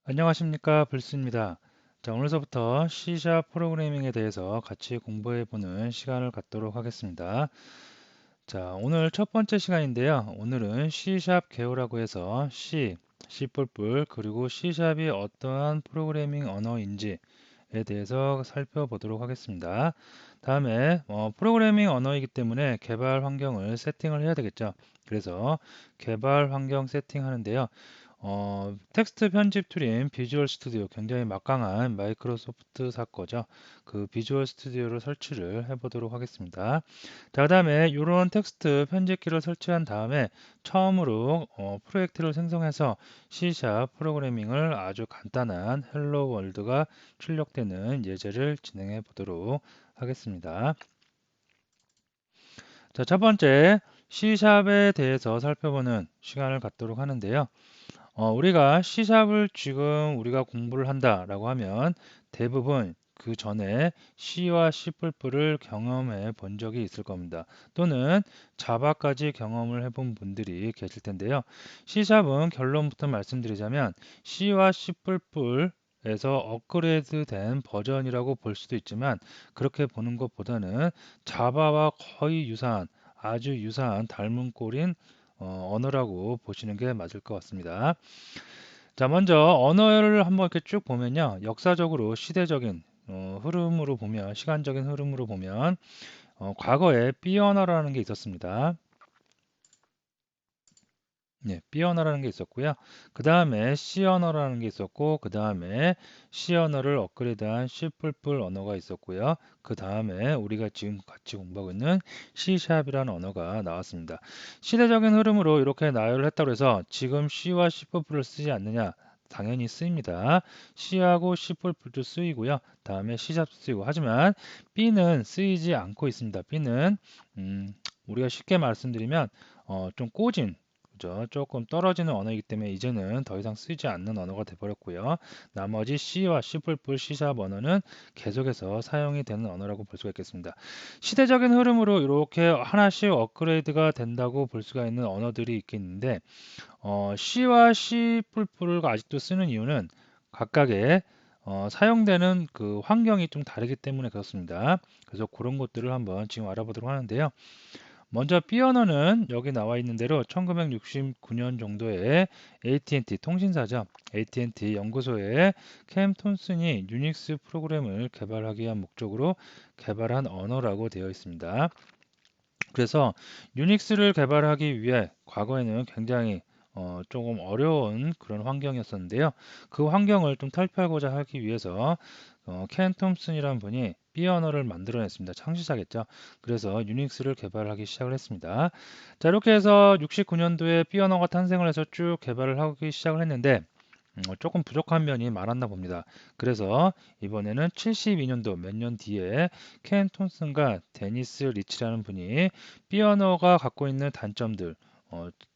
안녕하십니까, 불스입니다. 자, 오늘서부터 C# 프로그래밍에 대해서 같이 공부해보는 시간을 갖도록 하겠습니다. 자, 오늘 첫 번째 시간인데요. 오늘은 C# 개요라고 해서 C, C++, 그리고 C#이 어떠한 프로그래밍 언어인지에 대해서 살펴보도록 하겠습니다. 다음에 프로그래밍 언어이기 때문에 개발 환경을 세팅을 해야 되겠죠. 그래서 개발 환경 세팅하는데요. 텍스트 편집 툴인 비주얼 스튜디오 굉장히 막강한 마이크로소프트사 거죠. 그 비주얼 스튜디오를 설치를 해보도록 하겠습니다. 자, 그다음에 이런 텍스트 편집기를 설치한 다음에 처음으로 프로젝트를 생성해서 C# 프로그래밍을 아주 간단한 헬로 월드가 출력되는 예제를 진행해 보도록 하겠습니다. 자, 첫 번째 C샵에 대해서 살펴보는 시간을 갖도록 하는데요. 우리가 C샵을 지금 우리가 공부를 한다라고 하면 대부분 그 전에 C와 C++를 경험해 본 적이 있을 겁니다. 또는 자바까지 경험을 해본 분들이 계실 텐데요. C샵은 결론부터 말씀드리자면 C와 C++에서 업그레이드된 버전이라고 볼 수도 있지만 그렇게 보는 것보다는 자바와 거의 유사한 아주 유사한 닮은 꼴인 언어라고 보시는 게 맞을 것 같습니다. 자, 먼저 언어를 한번 이렇게 쭉 보면요. 역사적으로 시대적인 흐름으로 보면, 시간적인 흐름으로 보면, 과거에 B 언어라는 게 있었습니다. 네, B 언어라는 게 있었고요. 그 다음에 C 언어라는 게 있었고, 그 다음에 C 언어를 업그레이드한 C++ 언어가 있었고요. 그 다음에 우리가 지금 같이 공부하고 있는 C#이라는 언어가 나왔습니다. 시대적인 흐름으로 이렇게 나열을 했다고 해서 지금 C와 C++를 쓰지 않느냐? 당연히 쓰입니다. C하고 C++도 쓰이고요. 다음에 C# 쓰이고 하지만 B는 쓰이지 않고 있습니다. B는 우리가 쉽게 말씀드리면 좀 꼬진 그죠? 조금 떨어지는 언어이기 때문에 이제는 더 이상 쓰지 않는 언어가 되어버렸고요. 나머지 C와 C++, C# 언어는 계속해서 사용이 되는 언어라고 볼 수가 있겠습니다. 시대적인 흐름으로 이렇게 하나씩 업그레이드가 된다고 볼 수가 있는 언어들이 있겠는데 C와 C++를 아직도 쓰는 이유는 각각의 사용되는 그 환경이 좀 다르기 때문에 그렇습니다. 그래서 그런 것들을 한번 지금 알아보도록 하는데요. 먼저 B 언어는 여기 나와 있는 대로 1969년 정도에 AT&T 통신사죠. AT&T 연구소에 캠 톤슨이 유닉스 프로그램을 개발하기 위한 목적으로 개발한 언어라고 되어 있습니다. 그래서 유닉스를 개발하기 위해 과거에는 굉장히 조금 어려운 그런 환경이었었는데요. 그 환경을 좀 탈피하고자 하기 위해서 켄 톰슨이라는 분이 B 언어를 만들어냈습니다. 창시자겠죠. 그래서 유닉스를 개발하기 시작을 했습니다. 자, 이렇게 해서 69년도에 B 언어가 탄생을 해서 쭉 개발을 하기 시작을 했는데 조금 부족한 면이 많았나 봅니다. 그래서 이번에는 72년도 몇 년 뒤에 켄 톤슨과 데니스 리치라는 분이 피아노가 갖고 있는 단점들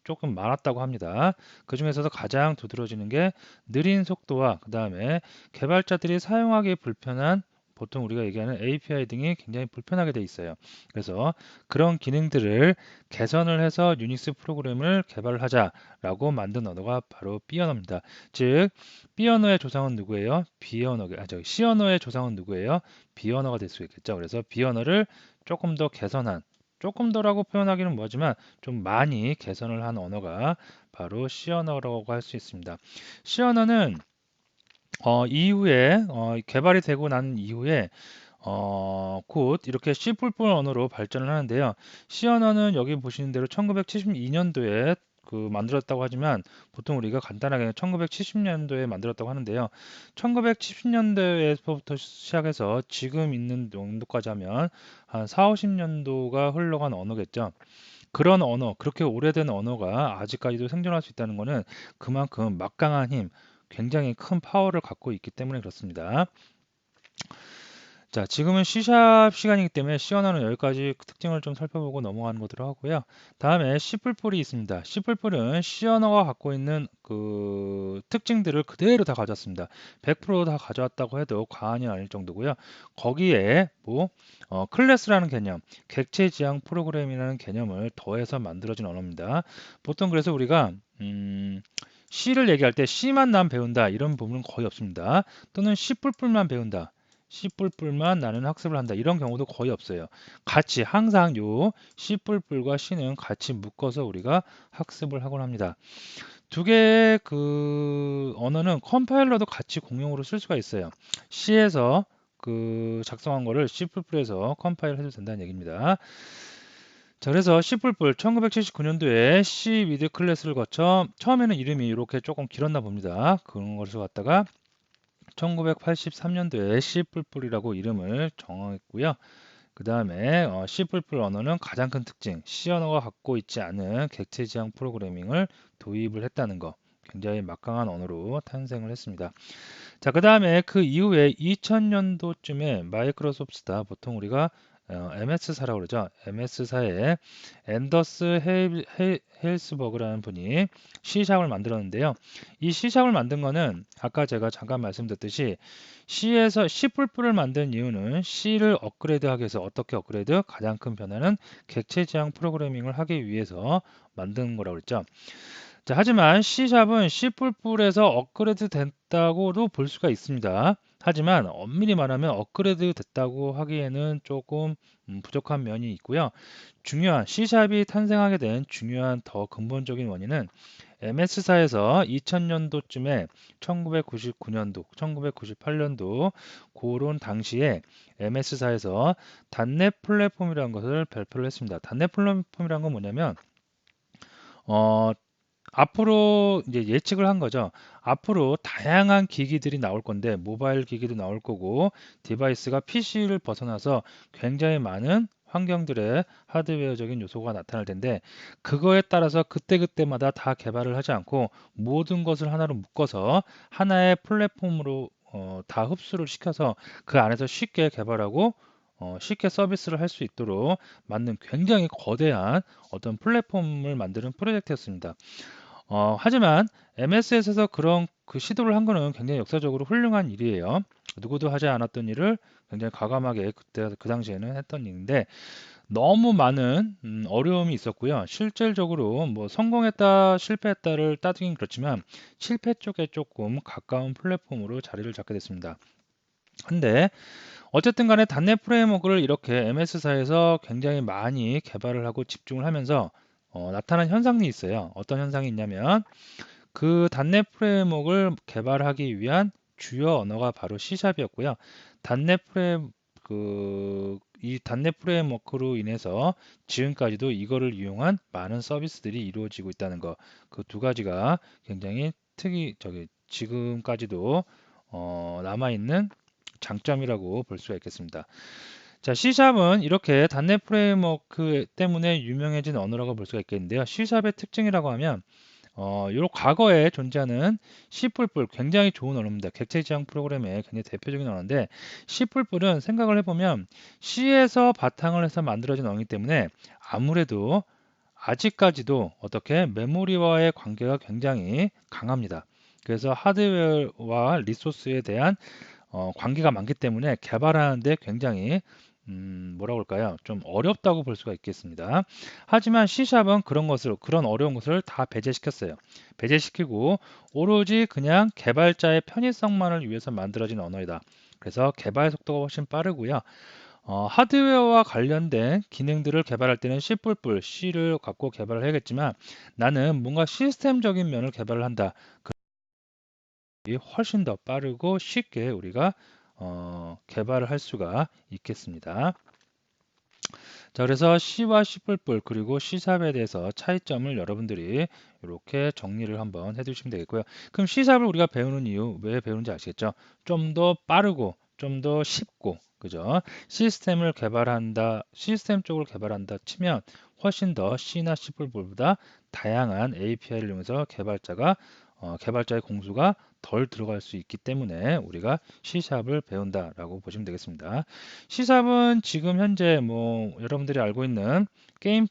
조금 많았다고 합니다. 그 중에서도 가장 두드러지는 게 느린 속도와 그 다음에 개발자들이 사용하기 불편한 보통 우리가 얘기하는 API 등이 굉장히 불편하게 돼 있어요. 그래서 그런 기능들을 개선을 해서 유닉스 프로그램을 개발하자라고 만든 언어가 바로 B 언어입니다. 즉 B 언어의 조상은 누구예요? C 언어의 조상은 누구예요? B 언어가 될 수 있겠죠. 그래서 B 언어를 조금 더 개선한 조금 더라고 표현하기는 뭐하지만 좀 많이 개선을 한 언어가 바로 C 언어라고 할 수 있습니다. C 언어는 이후에 개발이 되고 난 이후에 곧 이렇게 C++ 언어로 발전을 하는데요. C 언어는 여기 보시는 대로 1972년도에 그 만들었다고 하지만 보통 우리가 간단하게 1970년도에 만들었다고 하는데요. 1970년대에서부터 시작해서 지금 있는 정도까지 하면 한 4, 50년도가 흘러간 언어겠죠. 그런 언어, 그렇게 오래된 언어가 아직까지도 생존할 수 있다는 것은 그만큼 막강한 힘, 굉장히 큰 파워를 갖고 있기 때문에 그렇습니다. 자, 지금은 C샵 시간이기 때문에 C 언어는 여기까지 특징을 좀 살펴보고 넘어가는 것으로 하고요. 다음에 C++이 있습니다. C++은 C 언어가 갖고 있는 그 특징들을 그대로 다 가져왔습니다. 100%다 가져왔다고 해도 과언이 아닐 정도고요. 거기에 뭐 클래스라는 개념, 객체 지향 프로그램이라는 개념을 더해서 만들어진 언어입니다. 보통 그래서 우리가 C를 얘기할 때 C만 난 배운다 이런 부분은 거의 없습니다. 또는 C++만 배운다. C++만 나는 학습을 한다. 이런 경우도 거의 없어요. 같이 항상 요 C++과 C는 같이 묶어서 우리가 학습을 하곤 합니다. 두 개의 그 언어는 컴파일러도 같이 공용으로 쓸 수가 있어요. C에서 그 작성한 거를 C++에서 컴파일 해도 된다는 얘기입니다. 자, 그래서 C++ 1979년도에 C 미드 클래스를 거쳐 처음에는 이름이 이렇게 조금 길었나 봅니다. 그런 것을 갖다가 1983년도에 C++이라고 이름을 정했고요. 그 다음에 C++ 언어는 가장 큰 특징, C 언어가 갖고 있지 않은 객체 지향 프로그래밍을 도입을 했다는 거. 굉장히 막강한 언어로 탄생을 했습니다. 자, 그 다음에 그 이후에 2000년도쯤에 마이크로소프트다. 보통 우리가 MS사라고 그러죠. MS사에 앤더스 헤일스버그라는 분이 C샵을 만들었는데요. 이 C샵을 만든 거는 아까 제가 잠깐 말씀드렸듯이 C에서 C++를 만든 이유는 C를 업그레이드하기 위해서 어떻게 업그레이드? 가장 큰 변화는 객체 지향 프로그래밍을 하기 위해서 만든 거라고 그랬죠. 자, 하지만 C샵은 C++에서 업그레이드 됐다고도 볼 수가 있습니다. 하지만 엄밀히 말하면 업그레이드 됐다고 하기에는 조금 부족한 면이 있고요. 중요한 C샵이 탄생하게 된 중요한 더 근본적인 원인은 MS사에서 2000년도쯤에 1999년도, 1998년도 그런 당시에 MS사에서 단넷 플랫폼이라는 것을 발표를 했습니다. 단넷 플랫폼이라는 건 뭐냐면 어, 앞으로 이제 예측을 한 거죠. 앞으로 다양한 기기들이 나올 건데 모바일 기기도 나올 거고 디바이스가 PC를 벗어나서 굉장히 많은 환경들의 하드웨어적인 요소가 나타날 텐데 그거에 따라서 그때그때마다 다 개발을 하지 않고 모든 것을 하나로 묶어서 하나의 플랫폼으로 다 흡수를 시켜서 그 안에서 쉽게 개발하고 쉽게 서비스를 할 수 있도록 만든 굉장히 거대한 어떤 플랫폼을 만드는 프로젝트였습니다. 하지만 MS에서 그런 그 시도를 한 거는 굉장히 역사적으로 훌륭한 일이에요. 누구도 하지 않았던 일을 굉장히 과감하게 그때 그 당시에는 했던 일인데 너무 많은 어려움이 있었고요. 실질적으로 뭐 성공했다, 실패했다를 따지긴 그렇지만 실패 쪽에 조금 가까운 플랫폼으로 자리를 잡게 됐습니다. 근데 어쨌든 간에 단넷 프레임워크를 이렇게 MS사에서 굉장히 많이 개발을 하고 집중을 하면서 나타난 현상이 있어요. 어떤 현상이 있냐면 그 단넷 프레임워크를 개발하기 위한 주요 언어가 바로 C샵이었고요. 단넷 프레임 이 단넷 프레임워크로 인해서 지금까지도 이거를 이용한 많은 서비스들이 이루어지고 있다는 거. 그 두 가지가 굉장히 지금까지도 남아 있는 장점이라고 볼 수가 있겠습니다. 자, C샵은 이렇게 단넷 프레임워크 때문에 유명해진 언어라고 볼 수가 있겠는데요. C샵의 특징이라고 하면 요 과거에 존재하는 C++ 굉장히 좋은 언어입니다. 객체 지향 프로그램의 굉장히 대표적인 언어인데 C++은 생각을 해보면 C에서 바탕을 해서 만들어진 언어이기 때문에 아무래도 아직까지도 어떻게 메모리와의 관계가 굉장히 강합니다. 그래서 하드웨어와 리소스에 대한 관계가 많기 때문에 개발하는데 굉장히 뭐라고 할까요? 좀 어렵다고 볼 수가 있겠습니다. 하지만 C샵은 그런 어려운 것을 다 배제시켰어요. 배제시키고 오로지 그냥 개발자의 편의성만을 위해서 만들어진 언어이다. 그래서 개발 속도가 훨씬 빠르고요. 하드웨어와 관련된 기능들을 개발할 때는 C를 갖고 개발을 해야겠지만 나는 뭔가 시스템적인 면을 개발을 한다. 훨씬 더 빠르고 쉽게 우리가 개발을 할 수가 있겠습니다. 자, 그래서 C와 C++ 그리고 C샵에 대해서 차이점을 여러분들이 이렇게 정리를 한번 해두시면 되겠고요. 그럼 C샵을 우리가 배우는 이유 왜 배우는지 아시겠죠? 좀 더 빠르고 좀 더 쉽고 그죠? 시스템 쪽을 개발한다 치면 훨씬 더 C나 C++보다 다양한 API를 이용해서 개발자의 공수가 덜 들어갈 수 있기 때문에 우리가 C샵을 배운다라고 보시면 되겠습니다. C샵은 지금 현재 뭐 여러분들이 알고 있는 게임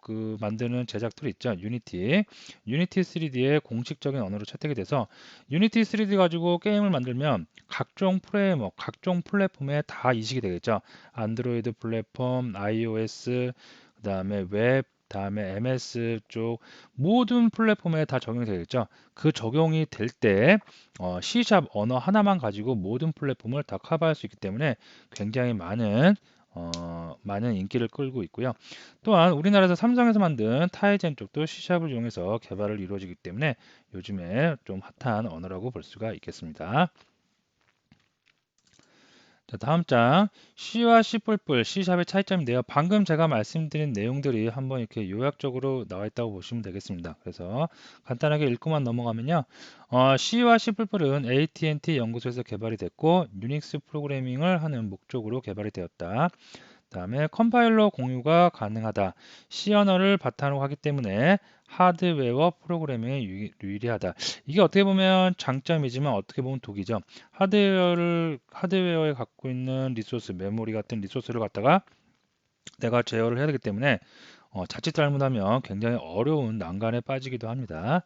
그 만드는 제작 툴 있죠. 유니티 3D의 공식적인 언어로 채택이 돼서 유니티 3D 가지고 게임을 만들면 각종 프레임워크, 각종 플랫폼에 다 이식이 되겠죠. 안드로이드 플랫폼, iOS, 그다음에 웹, 다음에 MS 쪽 모든 플랫폼에 다 적용이 되겠죠. 그 적용이 될 때 C# 언어 하나만 가지고 모든 플랫폼을 다 커버할 수 있기 때문에 굉장히 많은 인기를 끌고 있고요. 또한 우리나라에서 삼성에서 만든 타이젠 쪽도 C샵을 이용해서 개발을 이루어지기 때문에 요즘에 좀 핫한 언어라고 볼 수가 있겠습니다. 자, 다음 장 C와 C++, C샵의 차이점인데요. 방금 제가 말씀드린 내용들이 한번 이렇게 요약적으로 나와 있다고 보시면 되겠습니다. 그래서 간단하게 읽고만 넘어가면요. C와 C++은 AT&T 연구소에서 개발이 됐고 유닉스 프로그래밍을 하는 목적으로 개발이 되었다. 다음에 컴파일러 공유가 가능하다. C 언어를 바탕으로 하기 때문에 하드웨어 프로그래밍에 유리하다. 이게 어떻게 보면 장점이지만 어떻게 보면 독이죠. 하드웨어에 갖고 있는 리소스, 메모리 같은 리소스를 갖다가 내가 제어를 해야 되기 때문에 자칫 잘못하면 굉장히 어려운 난간에 빠지기도 합니다.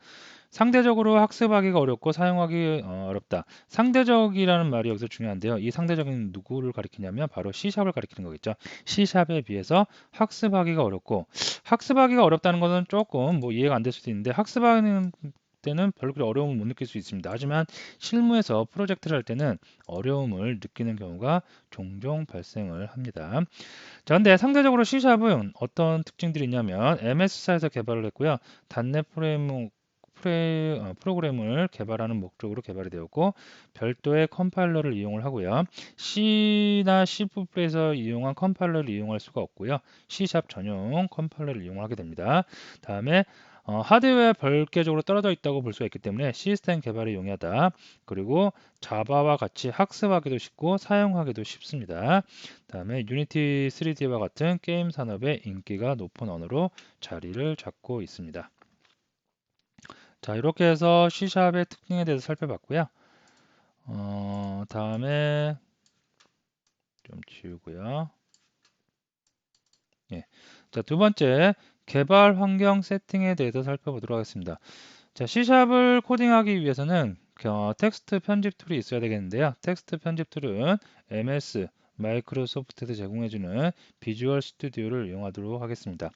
상대적으로 학습하기가 어렵고 사용하기 어렵다. 상대적이라는 말이 여기서 중요한데요. 이 상대적인 누구를 가리키냐면 바로 C샵을 가리키는 거겠죠. C샵에 비해서 학습하기가 어렵고 학습하기가 어렵다는 것은 조금 뭐 이해가 안 될 수도 있는데 학습하는 때는 별로 그리 어려움을 못 느낄 수 있습니다. 하지만 실무에서 프로젝트를 할 때는 어려움을 느끼는 경우가 종종 발생을 합니다. 자, 근데 상대적으로 C샵은 어떤 특징들이 있냐면 MS사에서 개발을 했고요. 단넷 프로그램을 개발하는 목적으로 개발이 되었고 별도의 컴파일러를 이용을 하고요. C나 C++에서 이용한 컴파일러를 이용할 수가 없고요. C샵 전용 컴파일러를 이용하게 됩니다. 다음에 하드웨어 별개적으로 떨어져 있다고 볼 수가 있기 때문에 시스템 개발에 용이하다. 그리고 자바와 같이 학습하기도 쉽고 사용하기도 쉽습니다. 다음에 유니티 3D와 같은 게임 산업의 인기가 높은 언어로 자리를 잡고 있습니다. 자, 이렇게 해서 C샵의 특징에 대해서 살펴봤고요. 다음에 좀 지우고요. 예. 자, 두 번째, 개발 환경 세팅에 대해서 살펴보도록 하겠습니다. 자, C샵을 코딩하기 위해서는 텍스트 편집 툴이 있어야 되겠는데요. 텍스트 편집 툴은 MS, 마이크로소프트에서 제공해주는 비주얼 스튜디오를 이용하도록 하겠습니다.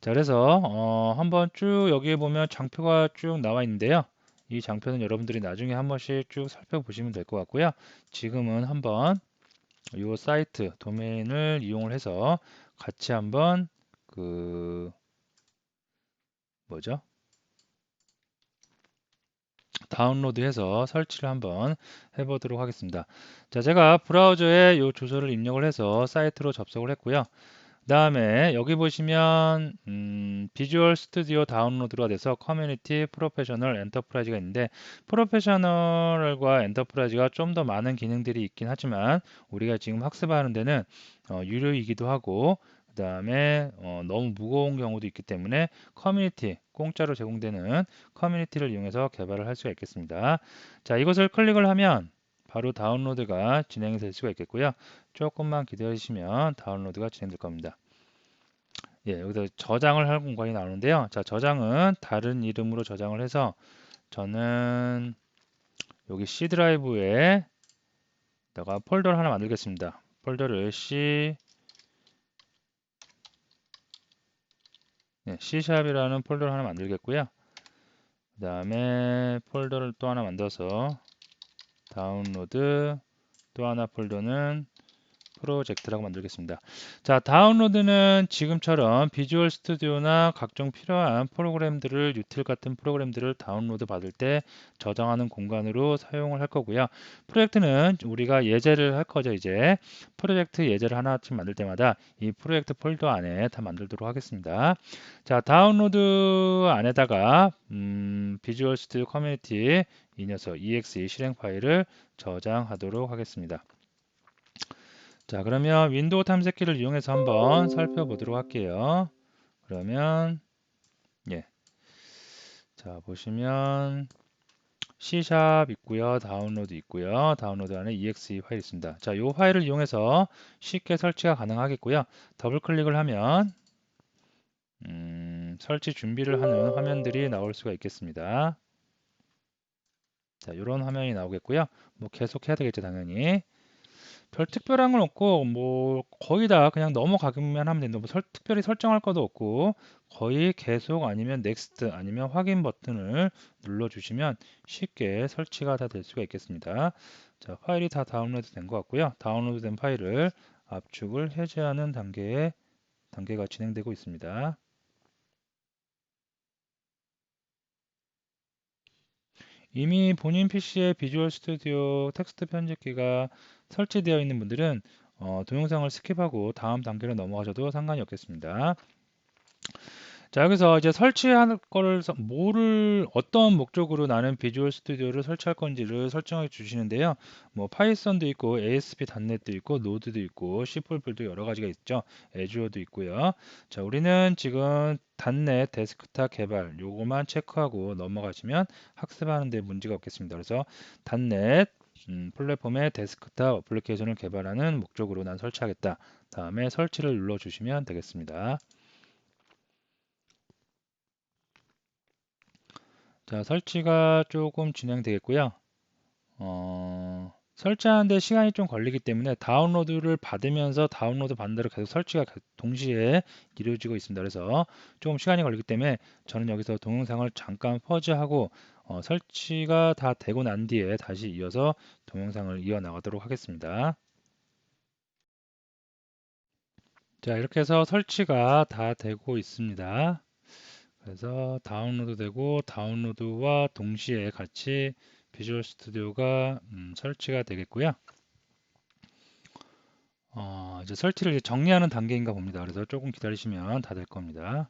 자, 그래서 한번 쭉 여기에 보면 장표가 쭉 나와 있는데요. 이 장표는 여러분들이 나중에 한 번씩 쭉 살펴보시면 될 것 같고요. 지금은 한번 이 사이트 도메인을 이용을 해서 같이 한번 그 뭐죠? 다운로드해서 설치를 한번 해보도록 하겠습니다. 자, 제가 브라우저에 이 주소를 입력을 해서 사이트로 접속을 했고요. 그 다음에 여기 보시면 비주얼 스튜디오 다운로드가 돼서 커뮤니티, 프로페셔널, 엔터프라이즈가 있는데 프로페셔널과 엔터프라이즈가 좀 더 많은 기능들이 있긴 하지만 우리가 지금 학습하는 데는 유료이기도 하고 그 다음에 너무 무거운 경우도 있기 때문에 커뮤니티, 공짜로 제공되는 커뮤니티를 이용해서 개발을 할 수가 있겠습니다. 자, 이것을 클릭을 하면 바로 다운로드가 진행이 될 수가 있겠고요. 조금만 기다리시면 다운로드가 진행될 겁니다. 예, 여기서 저장을 할 공간이 나오는데요. 자, 저장은 다른 이름으로 저장을 해서 저는 여기 C 드라이브에 다가 폴더를 하나 만들겠습니다. 폴더를 C샵이라는 폴더를 하나 만들겠고요. 그 다음에 폴더를 또 하나 만들어서 다운로드 또 하나 폴더는 프로젝트라고 만들겠습니다. 자, 다운로드는 지금처럼 비주얼 스튜디오나 각종 필요한 프로그램들을 유틸 같은 프로그램들을 다운로드 받을 때 저장하는 공간으로 사용을 할 거고요. 프로젝트는 우리가 예제를 할 거죠. 이제 프로젝트 예제를 하나쯤 만들 때마다 이 프로젝트 폴더 안에 다 만들도록 하겠습니다. 자, 다운로드 안에다가 비주얼 스튜디오 커뮤니티 이 녀석 exe 실행 파일을 저장하도록 하겠습니다. 자, 그러면 윈도우 탐색기를 이용해서 한번 살펴보도록 할게요. 그러면 예, 자 보시면 C샵 있고요, 다운로드 있고요, 다운로드 안에 exe 파일 있습니다. 자, 이 파일을 이용해서 쉽게 설치가 가능하겠고요. 더블 클릭을 하면 설치 준비를 하는 화면들이 나올 수가 있겠습니다. 자, 이런 화면이 나오겠고요. 뭐 계속 해야 되겠죠, 당연히. 별 특별한 건 없고 뭐 거의 다 그냥 넘어가기만 하면 된다. 뭐 특별히 설정할 것도 없고 거의 계속 아니면 넥스트 아니면 확인 버튼을 눌러주시면 쉽게 설치가 다 될 수가 있겠습니다. 자, 파일이 다 다운로드 된 것 같고요. 다운로드 된 파일을 압축을 해제하는 단계가 진행되고 있습니다. 이미 본인 PC에 비주얼 스튜디오 텍스트 편집기가 설치되어 있는 분들은 동영상을 스킵하고 다음 단계로 넘어가셔도 상관이 없겠습니다. 자, 여기서 이제 설치할 거를 뭐를 어떤 목적으로 나는 비주얼 스튜디오를 설치할 건지를 설정해 주시는데요. 뭐 파이썬도 있고 ASP.NET도 있고 노드도 있고 C++도 여러 가지가 있죠. 애주어도 있고요. 자, 우리는 지금 .NET 데스크탑 개발 요거만 체크하고 넘어가시면 학습하는 데 문제가 없겠습니다. 그래서 .NET 플랫폼의 데스크탑 어플리케이션을 개발하는 목적으로 난 설치하겠다. 다음에 설치를 눌러 주시면 되겠습니다. 자, 설치가 조금 진행되겠고요. 설치하는데 시간이 좀 걸리기 때문에 다운로드를 받으면서 다운로드 받는 대로 계속 설치가 동시에 이루어지고 있습니다. 그래서 조금 시간이 걸리기 때문에 저는 여기서 동영상을 잠깐 퍼즈하고 설치가 다 되고 난 뒤에 다시 이어서 동영상을 이어나가도록 하겠습니다. 자, 이렇게 해서 설치가 다 되고 있습니다. 그래서 다운로드 되고 다운로드와 동시에 같이 비주얼 스튜디오가 설치가 되겠고요. 이제 설치를 이제 정리하는 단계인가 봅니다. 그래서 조금 기다리시면 다 될 겁니다.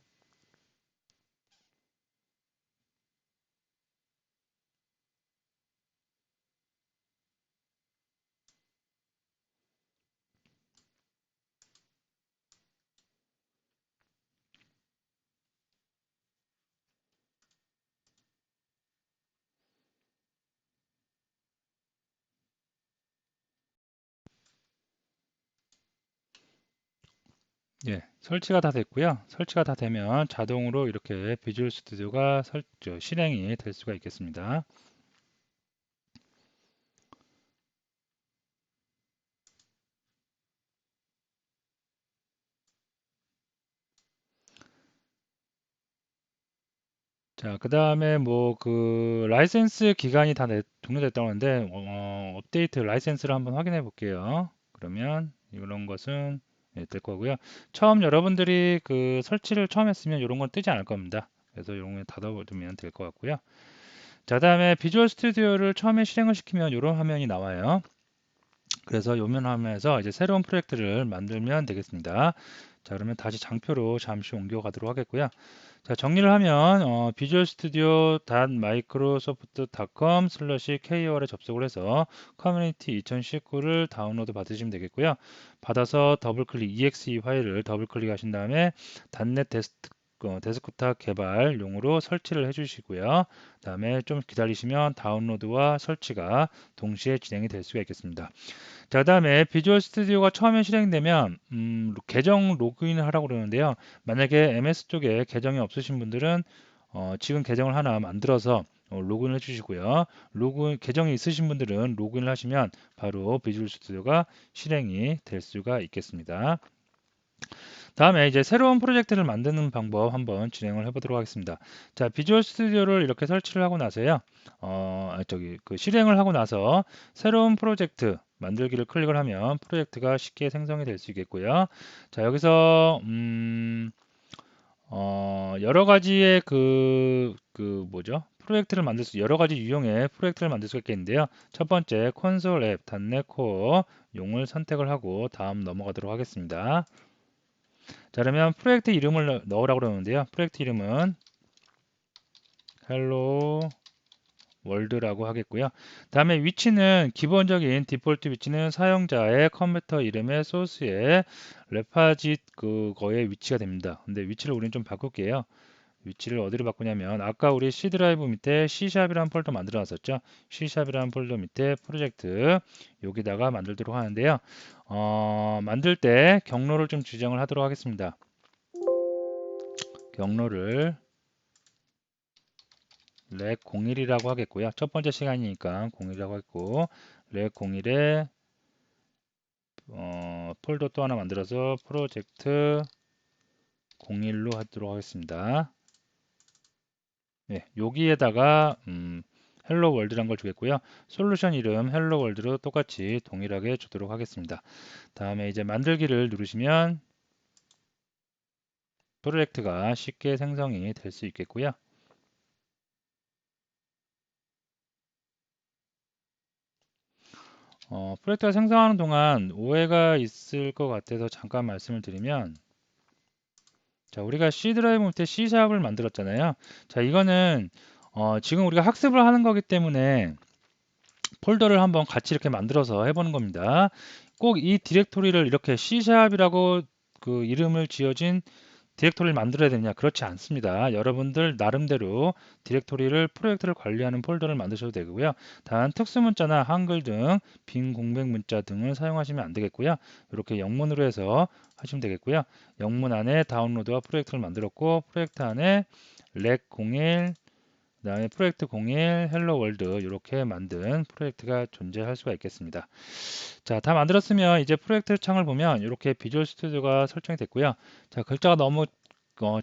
예, 설치가 다 됐고요. 설치가 다 되면 자동으로 이렇게 비주얼 스튜디오가 실행이 될 수가 있겠습니다. 자, 그 다음에 뭐 그 라이센스 기간이 다 종료됐다고 하는데 업데이트 라이센스를 한번 확인해 볼게요. 그러면 이런 것은 될 거고요. 처음 여러분들이 그 설치를 처음 했으면 이런 건 뜨지 않을 겁니다. 그래서 이런 거 닫아두면 될 것 같고요. 자, 다음에 비주얼 스튜디오를 처음에 실행을 시키면 이런 화면이 나와요. 그래서 이 화면에서 이제 새로운 프로젝트를 만들면 되겠습니다. 자, 그러면 다시 장표로 잠시 옮겨가도록 하겠고요. 자, 정리를 하면 비주얼 스튜디오 .microsoft.com/KOR에 접속을 해서 커뮤니티 2019를 다운로드 받으시면 되겠고요. 받아서 더블클릭 exe 파일을 더블클릭 하신 다음에 .NET 데스크탑 개발용으로 설치를 해주시고요. 다음에 좀 기다리시면 다운로드와 설치가 동시에 진행이 될 수가 있겠습니다. 자, 그다음에 비주얼 스튜디오가 처음에 실행되면 계정 로그인을 하라고 그러는데요. 만약에 MS 쪽에 계정이 없으신 분들은 지금 계정을 하나 만들어서 로그인을 해주시고요. 계정이 있으신 분들은 로그인을 하시면 바로 비주얼 스튜디오가 실행이 될 수가 있겠습니다. 다음에 이제 새로운 프로젝트를 만드는 방법 한번 진행을 해보도록 하겠습니다. 자, 비주얼 스튜디오를 이렇게 설치를 하고 나서요. 실행을 하고 나서 새로운 프로젝트 만들기를 클릭을 하면 프로젝트가 쉽게 생성이 될 수 있겠고요. 자, 여기서 여러 가지의 뭐죠? 프로젝트를 만들 수 여러 가지 유형의 프로젝트를 만들 수가 있겠는데요. 첫 번째 콘솔 앱 .NET 코어 용을 선택을 하고 다음 넘어가도록 하겠습니다. 자, 그러면 프로젝트 이름을 넣으라고 그러는데요. 프로젝트 이름은 헬로 월드라고 하겠고요. 다음에 위치는 기본적인 디폴트 위치는 사용자의 컴퓨터 이름의 소스의 레파짓 그거의 위치가 됩니다. 근데 위치를 우리는 좀 바꿀게요. 위치를 어디로 바꾸냐면 아까 우리 C 드라이브 밑에 C샵이라는 폴더 만들어 놨었죠. C샵이라는 폴더 밑에 프로젝트 여기다가 만들도록 하는데요. 만들 때 경로를 좀 지정을 하도록 하겠습니다. 경로를 렉 01이라고 하겠고요. 첫 번째 시간이니까 01이라고 했고 렉 01에 폴더 또 하나 만들어서 프로젝트 01로 하도록 하겠습니다. 네, 여기에다가 헬로 월드란 걸 주겠고요. 솔루션 이름 헬로 월드로 똑같이 동일하게 주도록 하겠습니다. 다음에 이제 만들기를 누르시면 프로젝트가 쉽게 생성이 될 수 있겠고요. 프로젝트가 생성하는 동안 오해가 있을 것 같아서 잠깐 말씀을 드리면, 자, 우리가 C 드라이브 밑에 C 샵을 만들었잖아요. 자, 이거는 지금 우리가 학습을 하는 거기 때문에 폴더를 한번 같이 이렇게 만들어서 해보는 겁니다. 꼭 이 디렉토리를 이렇게 C 샵이라고 그 이름을 지어진 디렉토리를 만들어야 되냐? 그렇지 않습니다. 여러분들 나름대로 디렉토리를 프로젝트를 관리하는 폴더를 만드셔도 되고요. 단 특수 문자나 한글 등 빈 공백 문자 등을 사용하시면 안 되겠고요. 이렇게 영문으로 해서 하시면 되겠고요. 영문 안에 다운로드와 프로젝트를 만들었고 프로젝트 안에 렉 01 그다음에 프로젝트 01 헬로 월드 이렇게 만든 프로젝트가 존재할 수가 있겠습니다. 자, 다 만들었으면 이제 프로젝트 창을 보면 이렇게 비주얼 스튜디오가 설정이 됐고요. 자, 글자가 너무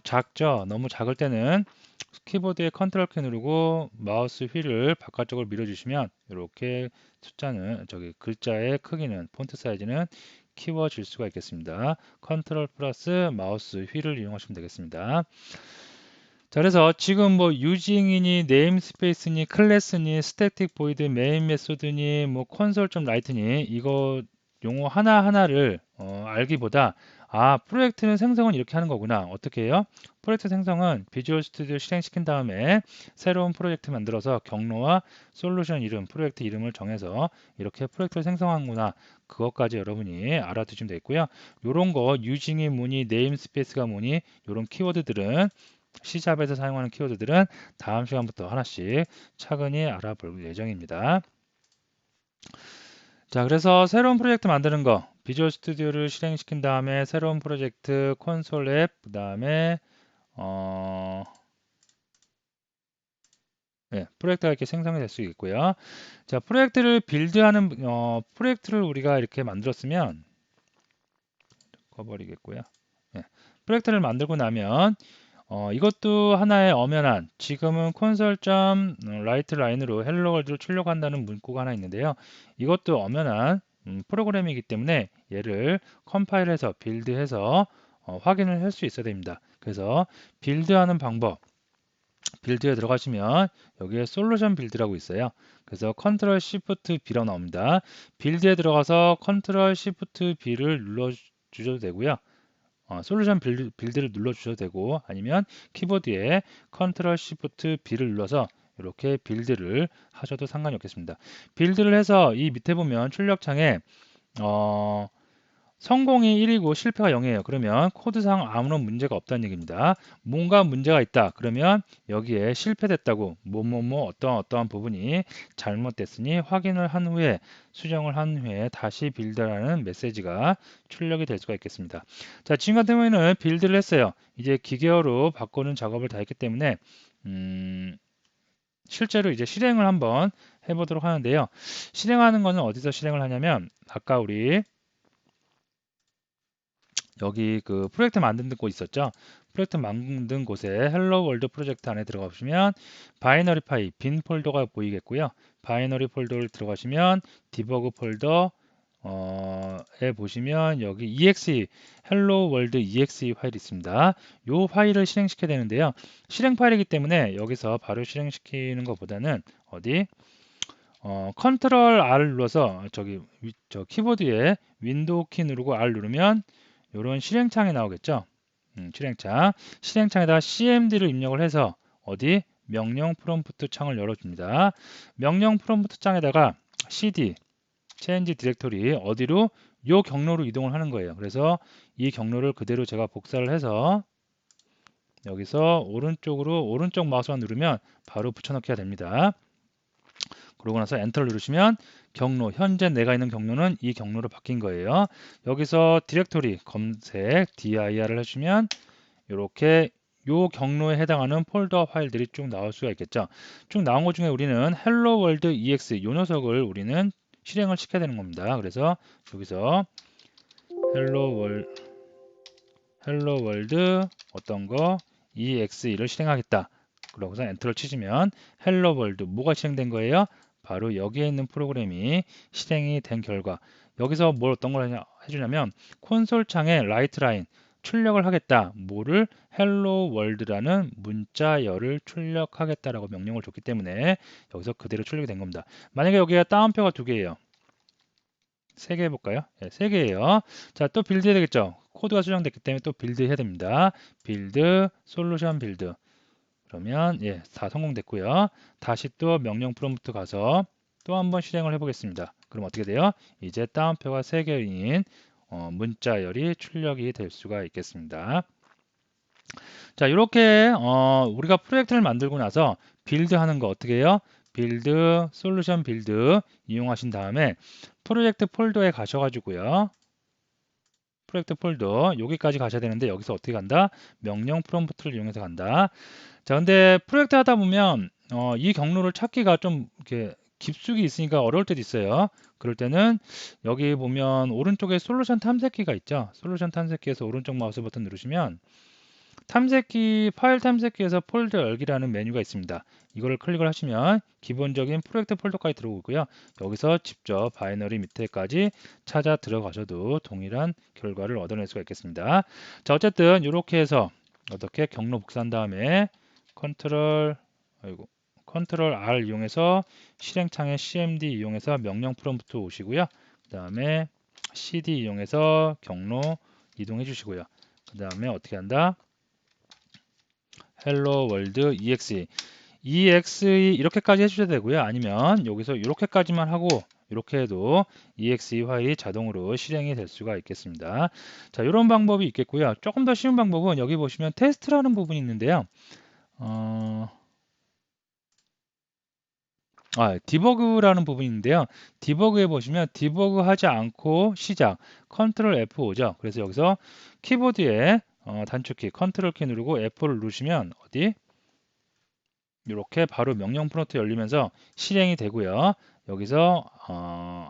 작죠? 너무 작을 때는 키보드에 컨트롤 키 누르고 마우스 휠을 바깥쪽으로 밀어주시면 이렇게 숫자는 글자의 크기는 폰트 사이즈는 키워질 수가 있겠습니다. 컨트롤 플러스 마우스 휠을 이용하시면 되겠습니다. 자, 그래서 지금 뭐 유징이니 네임스페이스니 클래스니 스태틱 보이드 메인 메소드니 뭐 콘솔.라이트니 이거 용어 하나하나를 알기보다 프로젝트는 생성은 이렇게 하는 거구나. 어떻게 해요? 프로젝트 생성은 비주얼 스튜디오 실행시킨 다음에 새로운 프로젝트 만들어서 경로와 솔루션 이름, 프로젝트 이름을 정해서 이렇게 프로젝트를 생성하는구나. 그것까지 여러분이 알아두시면 되겠고요. 요런 거 유징이 뭐니 네임스페이스가 뭐니 요런 키워드들은 C샵에서 사용하는 키워드들은 다음 시간부터 하나씩 차근히 알아볼 예정입니다. 자, 그래서 새로운 프로젝트 만드는 거 비주얼 스튜디오를 실행시킨 다음에 새로운 프로젝트 콘솔 앱 그 다음에 프로젝트가 이렇게 생성이 될 수 있고요. 자, 프로젝트를 빌드하는 프로젝트를 우리가 이렇게 만들었으면 꺼버리겠고요. 프로젝트를 만들고 나면 이것도 하나의 엄연한 지금은 콘솔.점 라이트 라인으로 헬로 월드로 출력한다는 문구가 하나 있는데요. 이것도 엄연한 프로그램이기 때문에 얘를 컴파일해서 빌드해서 확인을 할 수 있어야 됩니다. 그래서 빌드하는 방법 빌드에 들어가시면 여기에 솔루션 빌드라고 있어요. 그래서 컨트롤 시프트 B로 나옵니다. 빌드에 들어가서 컨트롤 시프트 B를 눌러 주셔도 되고요. 솔루션 빌드를 눌러주셔도 되고 아니면 키보드에 컨트롤 시프트 B를 눌러서 이렇게 빌드를 하셔도 상관이 없겠습니다. 빌드를 해서 이 밑에 보면 출력창에 성공이 1이고 실패가 0이에요. 그러면 코드상 아무런 문제가 없다는 얘기입니다. 뭔가 문제가 있다. 그러면 여기에 실패됐다고 뭐뭐뭐 어떠한 부분이 잘못됐으니 확인을 한 후에 수정을 한 후에 다시 빌드라는 메시지가 출력이 될 수가 있겠습니다. 자, 지금 같은 경우에는 빌드를 했어요. 이제 기계어로 바꾸는 작업을 다 했기 때문에 실제로 이제 실행을 한번 해보도록 하는데요. 실행하는 거는 어디서 실행을 하냐면 아까 우리 여기 그 프로젝트 만든 곳 있었죠? 프로젝트 만든 곳에 헬로 월드 프로젝트 안에 들어가 보시면 바이너리 파일 빈 폴더가 보이겠고요. 바이너리 폴더를 들어가시면 디버그 폴더 에 보시면 여기 exe 헬로 월드 exe 파일이 있습니다. 이 파일을 실행시켜야 되는데요. 실행 파일이기 때문에 여기서 바로 실행시키는 것보다는 어디 컨트롤 R 눌러서 저 키보드에 윈도우 키 누르고 R 누르면 이런 실행창이 나오겠죠. 실행창에다가 cmd를 입력을 해서 어디 명령 프롬프트 창을 열어줍니다. 명령 프롬프트 창에다가 cd change 디렉토리 어디로 요 경로로 이동을 하는 거예요. 그래서 이 경로를 그대로 제가 복사를 해서 여기서 오른쪽 마우스만 누르면 바로 붙여넣기가 됩니다. 그러고 나서 엔터를 누르시면 경로, 현재 내가 있는 경로는 이 경로로 바뀐 거예요. 여기서 디렉토리 검색 dir을 해주면 이렇게 요 경로에 해당하는 폴더 파일들이 쭉 나올 수가 있겠죠. 쭉 나온 것 중에 우리는 hello world ex 요 녀석을 우리는 실행을 시켜야 되는 겁니다. 그래서 여기서 헬로 월드 어떤 거 EXE를 실행하겠다. 그러고서 엔터를 치시면 헬로 월드 뭐가 실행된 거예요? 바로 여기에 있는 프로그램이 실행이 된 결과 여기서 뭘 어떤 걸 해주냐면 콘솔 창에 라이트 라인 출력을 하겠다. 뭐를 헬로 월드라는 문자열을 출력하겠다라고 명령을 줬기 때문에 여기서 그대로 출력이 된 겁니다. 만약에 여기에 따옴표가 두 개예요. 세 개 해볼까요? 네, 세 개예요. 자, 또 빌드 해야 되겠죠? 코드가 수정됐기 때문에 또 빌드 해야 됩니다. 빌드, 솔루션 빌드. 그러면 예, 다 성공됐고요. 다시 또 명령 프롬프트 가서 또 한번 실행을 해보겠습니다. 그럼 어떻게 돼요? 이제 따옴표가 세 개인 문자열이 출력이 될 수가 있겠습니다. 자, 이렇게 우리가 프로젝트를 만들고 나서 빌드 하는 거 어떻게 해요? 빌드, 솔루션 빌드 이용하신 다음에 프로젝트 폴더에 가셔가지고요. 프로젝트 폴더 여기까지 가셔야 되는데 여기서 어떻게 간다? 명령 프롬프트를 이용해서 간다. 자, 근데 프로젝트 하다 보면 이 경로를 찾기가 좀 이렇게 깊숙이 있으니까 어려울 때도 있어요. 그럴 때는 여기 보면 오른쪽에 솔루션 탐색기가 있죠. 솔루션 탐색기에서 오른쪽 마우스 버튼 누르시면 탐색기, 파일 탐색기에서 폴더 열기라는 메뉴가 있습니다. 이거를 클릭을 하시면 기본적인 프로젝트 폴더까지 들어오고요. 여기서 직접 바이너리 밑에까지 찾아 들어가셔도 동일한 결과를 얻어낼 수가 있겠습니다. 자, 어쨌든 이렇게 해서 어떻게 경로 복사한 다음에 컨트롤 R 이용해서 실행창에 cmd 이용해서 명령 프롬프트 오시고요. 그 다음에 cd 이용해서 경로 이동해 주시고요. 그 다음에 어떻게 한다? 헬로 월드 exe 이렇게까지 해주셔도 되고요. 아니면 여기서 이렇게까지만 하고 이렇게 해도 exe 파일이 자동으로 실행이 될 수가 있겠습니다. 자, 이런 방법이 있겠고요. 조금 더 쉬운 방법은 여기 보시면 테스트라는 부분이 있는데요. 디버그라는 부분이 있는데요. 디버그에 보시면 디버그 하지 않고 시작 컨트롤 F5죠. 그래서 여기서 키보드에 단축키 컨트롤 키 누르고 F5를 누르시면 어디 이렇게 바로 명령 프롬프트 열리면서 실행이 되고요. 여기서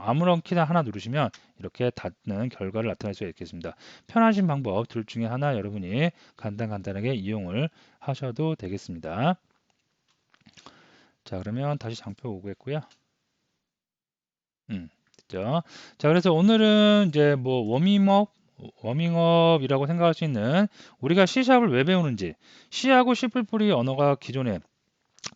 아무런 키나 하나 누르시면 이렇게 닫는 결과를 나타낼 수 있겠습니다. 편하신 방법 둘 중에 하나 여러분이 간단하게 이용을 하셔도 되겠습니다. 자, 그러면 다시 장표 오겠고요. 됐죠? 자, 그래서 오늘은 이제 뭐 워밍업이라고 생각할 수 있는 우리가 C샵을 왜 배우는지 C하고 C++ 언어가 기존에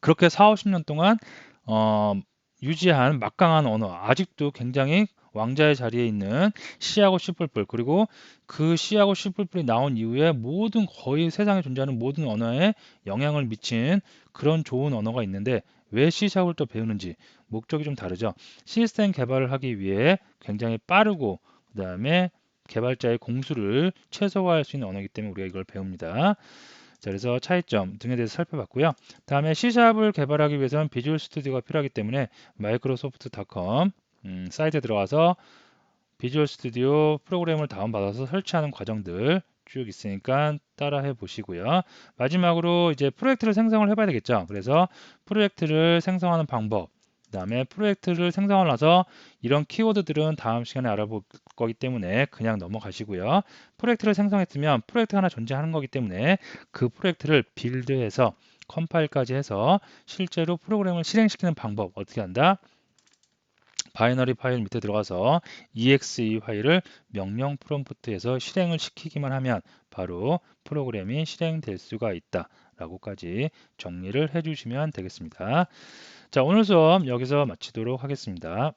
그렇게 4, 50년 동안 어, 유지한 막강한 언어, 아직도 굉장히 왕자의 자리에 있는 C하고 C++ 그리고 그 C하고 C++ 나온 이후에 모든 거의 세상에 존재하는 모든 언어에 영향을 미친 그런 좋은 언어가 있는데 왜 C샵을 또 배우는지 목적이 좀 다르죠. 시스템 개발을 하기 위해 굉장히 빠르고 그 다음에 개발자의 공수를 최소화할 수 있는 언어이기 때문에 우리가 이걸 배웁니다. 자, 그래서 차이점 등에 대해서 살펴봤고요. 다음에 C샵을 개발하기 위해서는 비주얼 스튜디오가 필요하기 때문에 마이크로소프트.com 사이트에 들어가서 비주얼 스튜디오 프로그램을 다운받아서 설치하는 과정들 쭉 있으니까 따라해 보시고요. 마지막으로 이제 프로젝트를 생성을 해봐야 되겠죠. 그래서 프로젝트를 생성하는 방법, 그 다음에 프로젝트를 생성하고 나서 이런 키워드들은 다음 시간에 알아볼 거기 때문에 그냥 넘어가시고요. 프로젝트를 생성했으면 프로젝트 하나 존재하는 거기 때문에 그 프로젝트를 빌드해서 컴파일까지 해서 실제로 프로그램을 실행시키는 방법 어떻게 한다? 바이너리 파일 밑에 들어가서 exe 파일을 명령 프롬프트에서 실행을 시키기만 하면 바로 프로그램이 실행될 수가 있다 라고까지 정리를 해 주시면 되겠습니다. 자, 오늘 수업 여기서 마치도록 하겠습니다.